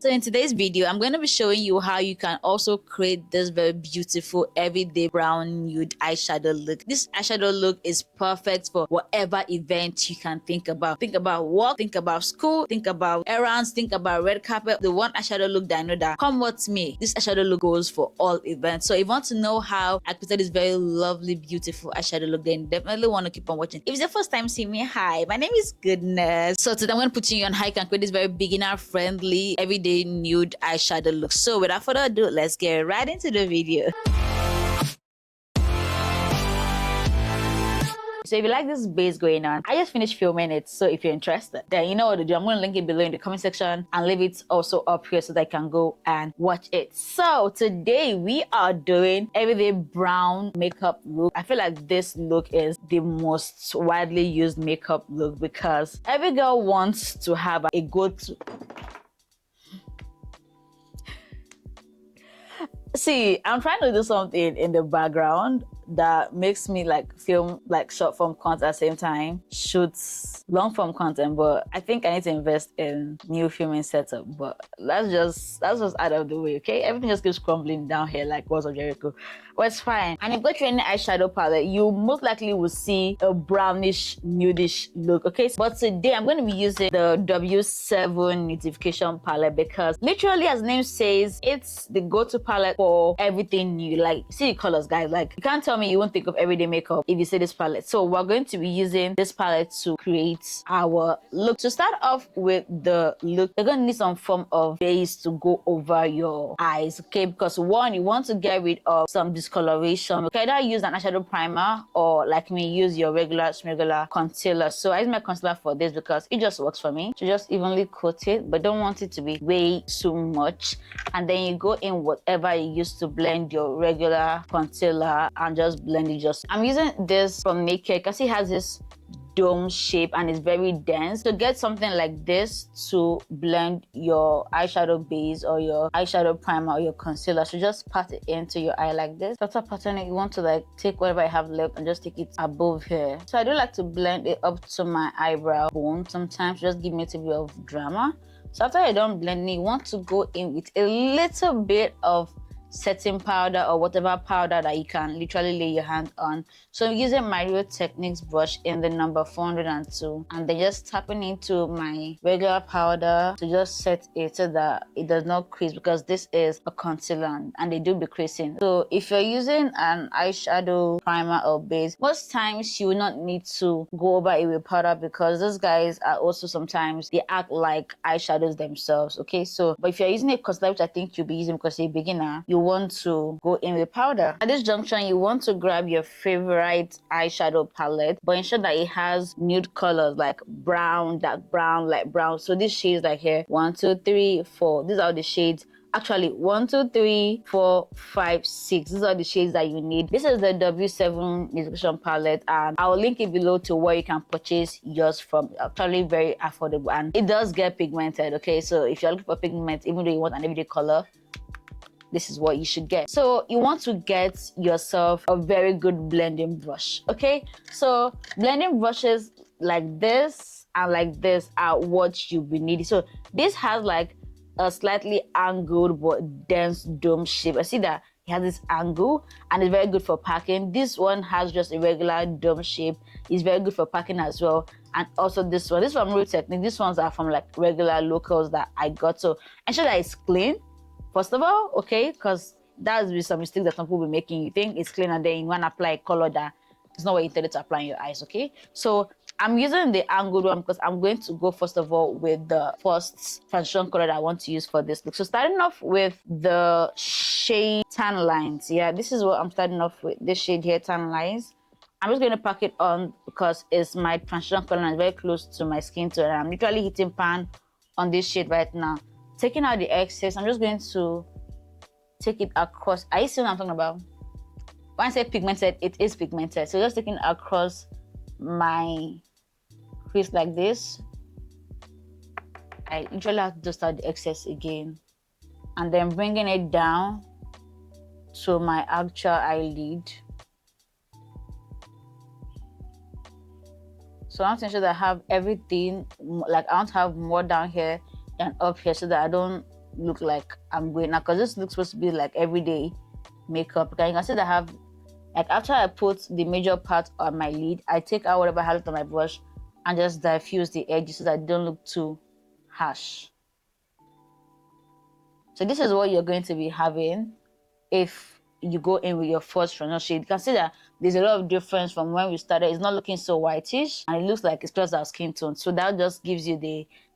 So in today's video, I'm going to be showing you how you can also create this very beautiful everyday brown nude eyeshadow look. This eyeshadow look is perfect for whatever event you can think about. Think about work, think about school, think about errands, think about red carpet. The one eyeshadow look that I know that come with me, this eyeshadow look goes for all events. So if you want to know how I created this very lovely, beautiful eyeshadow look, then definitely want to keep on watching. If it's your first time seeing me, hi, my name is Goodness. So today I'm going to put you on how you can create this very beginner friendly everyday nude eyeshadow look. So without further ado, let's get right into the video. So if you like this base going on, I just finished filming it. So if you're interested, then you know what to do. I'm going to link it below in the comment section and leave it also up here so that I can go and watch it. So today we are doing everyday brown makeup look. I feel like this look is the most widely used makeup look because every girl wants to have a go-to. See, I'm trying to do something in the background that makes me like film like short form content at the same time, shoots long form content, but I think I need to invest in new filming setup. But that's just out of the way, okay? Everything just keeps crumbling down here like walls of Jericho. But it's fine. And if you go to any eyeshadow palette, you most likely will see a brownish, nudish look, okay? But today I'm going to be using the W7 Notification palette because literally, as the name says, it's the go-to palette for everything new. Like, see the colors, guys. Like, you can't tell me you won't think of everyday makeup if you see this palette. So we're going to be using this palette to create our look. To start off with the look, you're going to need some form of base to go over your eyes, okay? Because one, you want to get rid of some discoloration. You can either use an eyeshadow primer or, like me, use your regular concealer. So I use my concealer for this because it just works for me. So just evenly coat it, but don't want it to be way too much. And then you go in whatever you use to blend your regular concealer and just blend it. I'm using this from Naked because it has this dome shape and it's very dense. So get something like this to blend your eyeshadow base or your eyeshadow primer or your concealer. So just pat it into your eye like this. After patting it, you want to like take whatever I have left and just take it above here. So I do like to blend it up to my eyebrow bone sometimes, just give me a little bit of drama. So after you're done blending, you want to go in with a little bit of setting powder or whatever powder that you can literally lay your hand on. So I'm using my Real Techniques brush in the number 402 and then just tapping into my regular powder to just set it so that it does not crease because this is a concealer and they do be creasing. So if you're using an eyeshadow primer or base, most times you will not need to go over it with powder because those guys are also sometimes they act like eyeshadows themselves, okay? So but if you're using a concealer, which I think you'll be using because you're a beginner, you want to go in with powder. At this junction, you want to grab your favorite eyeshadow palette, but ensure that it has nude colors like brown, dark brown, light brown. So these shades like here, 1, 2, 3, 4. These are the shades. Actually, 1, 2, 3, 4, 5, 6. These are the shades that you need. This is the W7 Notification palette, and I'll link it below to where you can purchase yours from. Actually, very affordable, and it does get pigmented. Okay, so if you're looking for pigment, even though you want an everyday color, this is what you should get. So you want to get yourself a very good blending brush, okay? So blending brushes like this and like this are what you'll be needing. So this has like a slightly angled but dense dome shape. I see that it has this angle and it's very good for packing. This one has just a regular dome shape. It's very good for packing as well. And also this one from Real Technique. These ones are from like regular locals that I got. So ensure that it's clean first of all, okay, because that's be some mistake that some people be making. You think it's clean and then you want to apply a color that is not what you intended to apply in your eyes, okay? So I'm using the angled one because I'm going to go first of all with the first transition color that I want to use for this look. So starting off with the shade Tan Lines. Yeah, this is what I'm starting off with, this shade here, Tan Lines. I'm just going to pack it on because it's my transition color and it's very close to my skin tone. And I'm literally hitting pan on this shade right now. Taking out the excess, I'm just going to take it across. Are you seeing what I'm talking about? When I say pigmented, it is pigmented. So just taking it across my crease like this. I usually have to dust out the excess again. And then bringing it down to my actual eyelid. So I want to ensure that I have everything, like I want to have more down here than up here so that I don't look like I'm going now, because this looks supposed to be like everyday makeup. Because you can see that I have, like, after I put the major part on my lid, I take out whatever I have on my brush and just diffuse the edges so that they don't look too harsh. So this is what you're going to be having if you go in with your first bronzer shade. You can see that there's a lot of difference from when we started. It's not looking so whitish, and it looks like it's close to our skin tone. So that just gives you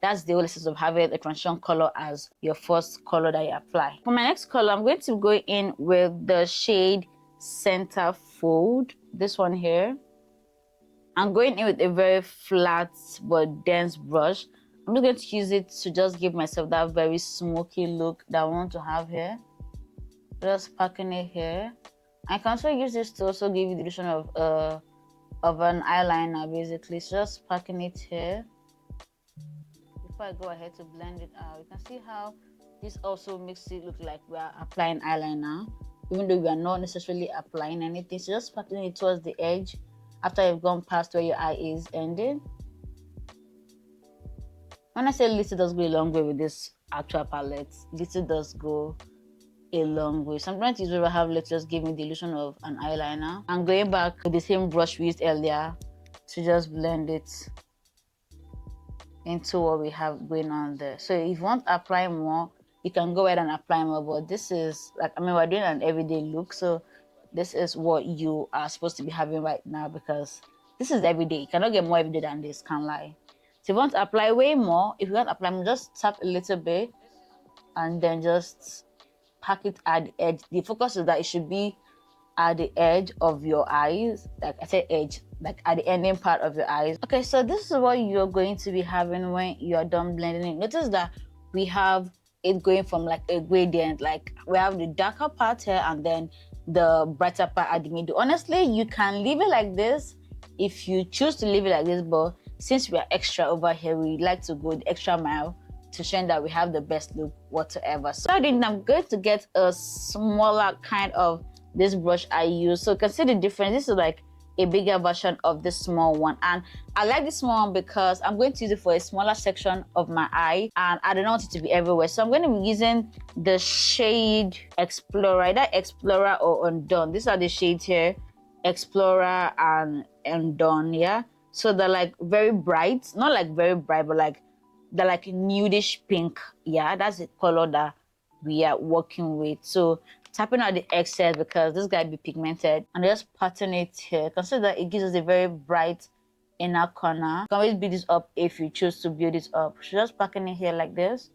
that's the whole essence of having a transition color as your first color that you apply. For my next color, I'm going to go in with the shade Centerfold, this one here. I'm going in with a very flat but dense brush. I'm just going to use it to just give myself that very smoky look that I want to have here. Just packing it here. I can also use this to also give you the illusion of an eyeliner, basically. So just packing it here. Before I go ahead to blend it out, you can see how this also makes it look like we are applying eyeliner, even though we are not necessarily applying anything. So just packing it towards the edge after you've gone past where your eye is ending. When I say little does go a long way with this actual palette, little does go a long way. So I'm trying to use whatever I have left, just give me the illusion of an eyeliner. I'm going back with the same brush we used earlier to just blend it into what we have going on there. So if you want to apply more, you can go ahead and apply more, but this is like, I mean, we're doing an everyday look, so this is what you are supposed to be having right now, because this is everyday. You cannot get more everyday than this, can't lie. So if you want to apply way more, if you want to apply more, just tap a little bit and then just pack it at the edge. The focus is that it should be at the edge of your eyes. Like I said, edge, like at the ending part of your eyes. Okay, so this is what you're going to be having when you're done blending it. Notice that we have it going from like a gradient. Like we have the darker part here and then the brighter part at the middle. Honestly, you can leave it like this if you choose to leave it like this, but since we are extra over here, we like to go the extra mile to show that we have the best look whatsoever. So I'm going to get a smaller kind of this brush I use. So you can see the difference. This is like a bigger version of this small one, and I like this small one because I'm going to use it for a smaller section of my eye, and I don't want it to be everywhere. So I'm going to be using the shade Explorer, either Explorer or Undone. These are the shades here, Explorer and Undone. Yeah, so they're like very bright, not like very bright, but like they're like nudish pink. Yeah, that's the color that we are working with. So tapping out the excess because this guy be pigmented, and just pattern it here. Consider that it gives us a very bright inner corner. You can always build this up if you choose to build this up. So just packing it here like this.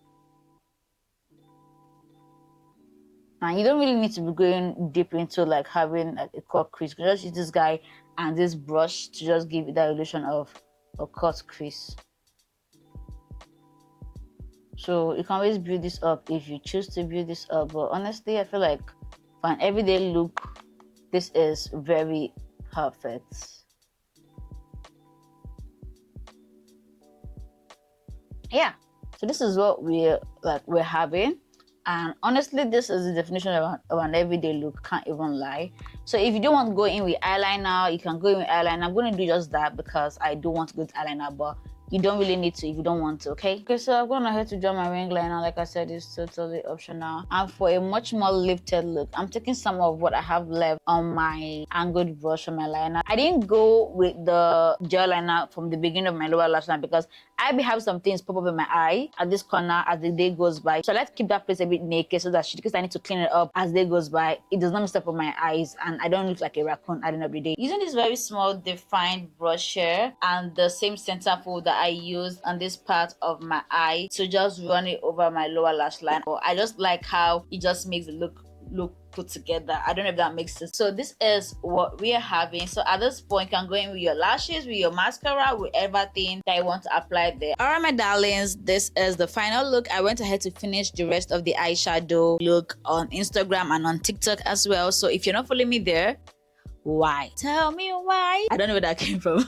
And you don't really need to be going deep into like having like a cut crease. You can just use this guy and this brush to just give it that illusion of a cut crease. So you can always build this up if you choose to build this up. But honestly, I feel like for an everyday look, this is very perfect. Yeah, so this is what we're having. And honestly, this is the definition of an everyday look, can't even lie. So if you don't want to go in with eyeliner, you can go in with eyeliner. I'm going to do just that because I do want to go with eyeliner, but you don't really need to if you don't want to, okay? Okay, so I'm going ahead to draw my ring liner. Like I said, it's totally optional. And for a much more lifted look, I'm taking some of what I have left on my angled brush on my liner. I didn't go with the gel liner from the beginning of my lower lash line because I be having some things pop up in my eye at this corner as the day goes by. So I like to keep that place a bit naked so that because I need to clean it up as the day goes by, it does not mess up on my eyes and I don't look like a raccoon at the end of the day. Using this very small defined brush here and the same Centerfold that I used on this part of my eye to just run it over my lower lash line. I just like how it just makes it look put together. I don't know if that makes sense. So this is what we are having. So at this point, you can go in with your lashes, with your mascara, with everything that you want to apply there. All right, my darlings, this is the final look. I went ahead to finish the rest of the eyeshadow look on Instagram and on TikTok as well. So if you're not following me there, why? Tell me why. I don't know where that came from.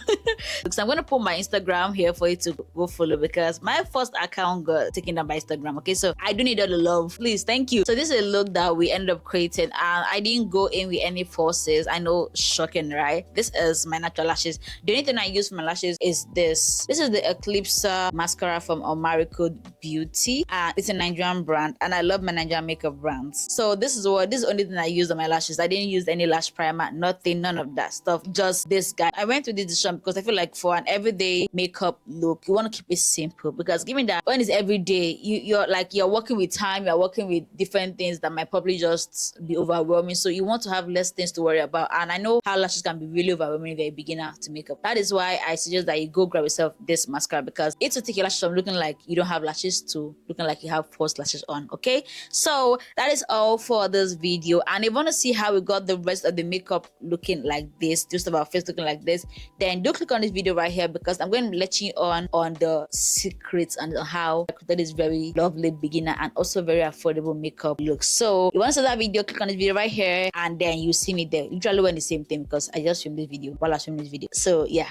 So I'm gonna put my Instagram here for you to go follow, because my first account got taken down by Instagram. Okay, so I do need all the love, please. Thank you. So this is a look that we ended up creating, and I didn't go in with any forces. I know, shocking, right? This is my natural lashes. The only thing I use for my lashes is this. This is the Eclipse mascara from Omariko Beauty. It's a Nigerian brand, and I love my Nigerian makeup brands. So this is the only thing I used on my lashes. I didn't use any lash primer, nothing, none of that stuff. Just this guy. I went to this decision because I feel like for an everyday makeup look, you want to keep it simple, because given that when it's everyday, you're working with time, you're working with different things that might probably just be overwhelming. So you want to have less things to worry about. And I know how lashes can be really overwhelming if you're a beginner to makeup. That is why I suggest that you go grab yourself this mascara, because it's to take your lashes from looking like you don't have lashes to looking like you have false lashes on. Okay, so that is all for this video. And if you want to see how we got the rest of the makeup looking like this, just of our face looking like this, then do click on this video right here, because I'm going to let you on the secrets and how I created this very lovely beginner and also very affordable makeup look. So if you want to see that video, click on this video right here, and then you see me there. Literally wearing the same thing, because I just filmed this video while I filmed this video. So yeah,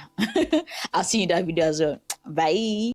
I'll see you in that video as well. Bye.